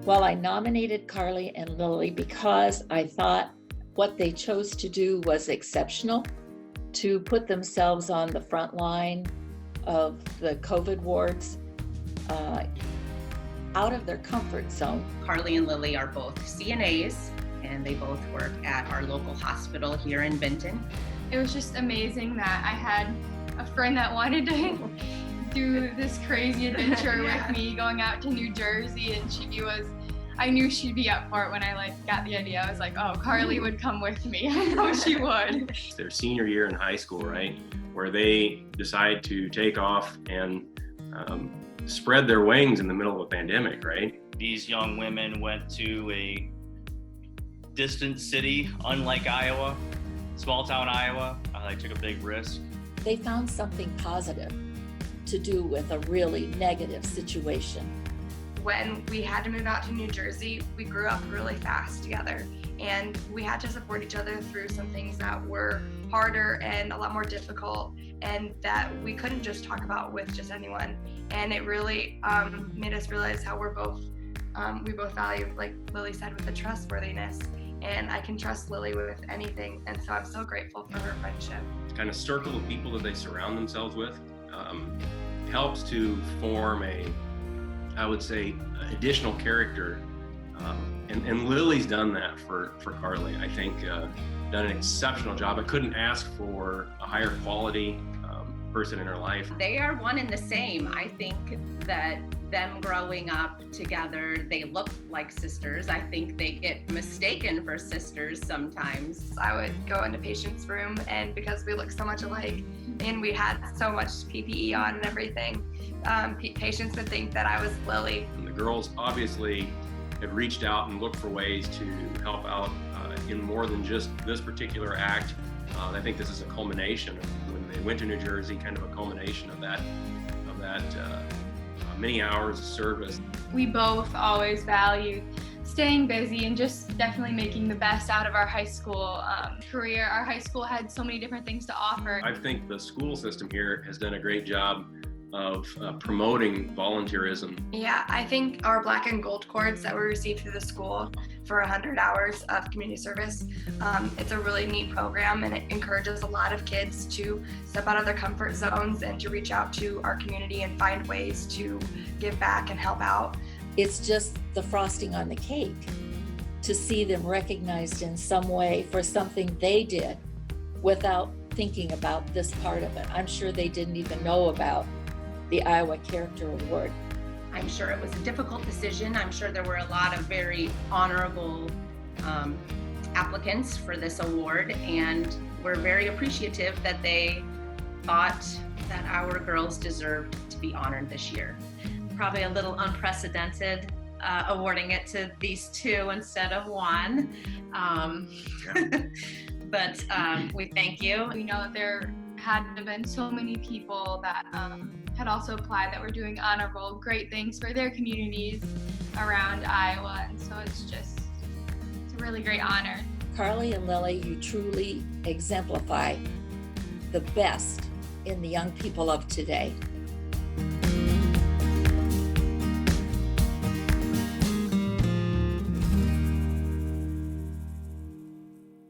Well, I nominated Carly and Lillie because I thought what they chose to do was exceptional, to put themselves on the front line of the COVID wards, out of their comfort zone. Carly and Lillie are both CNAs, and they both work at our local hospital here in Vinton. It was just amazing that I had a friend that wanted to do this crazy adventure with me, going out to New Jersey, and I knew she'd be up for it when I got the idea. I was like, oh, Carly would come with me. I know she would. It's their senior year in high school, right? Where they decide to take off and spread their wings in the middle of a pandemic, right? These young women went to a distant city, unlike Iowa, small town Iowa. They took a big risk. They found something positive to do with a really negative situation. When we had to move out to New Jersey, we grew up really fast together, and we had to support each other through some things that were harder and a lot more difficult, and that we couldn't just talk about with just anyone. And it really made us realize how we both value, like Lillie said, with the trustworthiness. And I can trust Lillie with anything, and so I'm so grateful for her friendship. The kind of circle of people that they surround themselves with helps to form I would say, additional character. And Lily's done that for Carly. I think done an exceptional job. I couldn't ask for a higher quality person in her life. They are one and the same. I think that them growing up together, they look like sisters. I think they get mistaken for sisters sometimes. I would go into patients' room, and because we look so much alike and we had so much PPE on and everything, patients would think that I was Lillie. And the girls obviously had reached out and looked for ways to help out in more than just this particular act. I think this is a culmination of when they went to New Jersey, kind of a culmination of that many hours of service. We both always valued staying busy and just definitely making the best out of our high school career. Our high school had so many different things to offer. I think the school system here has done a great job of promoting volunteerism. Yeah, I think our black and gold cords that we received through the school for 100 hours of community service, it's a really neat program, and it encourages a lot of kids to step out of their comfort zones and to reach out to our community and find ways to give back and help out. It's just the frosting on the cake to see them recognized in some way for something they did without thinking about this part of it. I'm sure they didn't even know about the Iowa Character Award. I'm sure it was a difficult decision. I'm sure there were a lot of very honorable applicants for this award, and we're very appreciative that they thought that our girls deserved to be honored this year. Probably a little unprecedented, awarding it to these two instead of one. But we thank you. We know that there had been so many people that had also applied that were doing honorable, great things for their communities around Iowa, and so it's a really great honor. Carly and Lillie, you truly exemplify the best in the young people of today.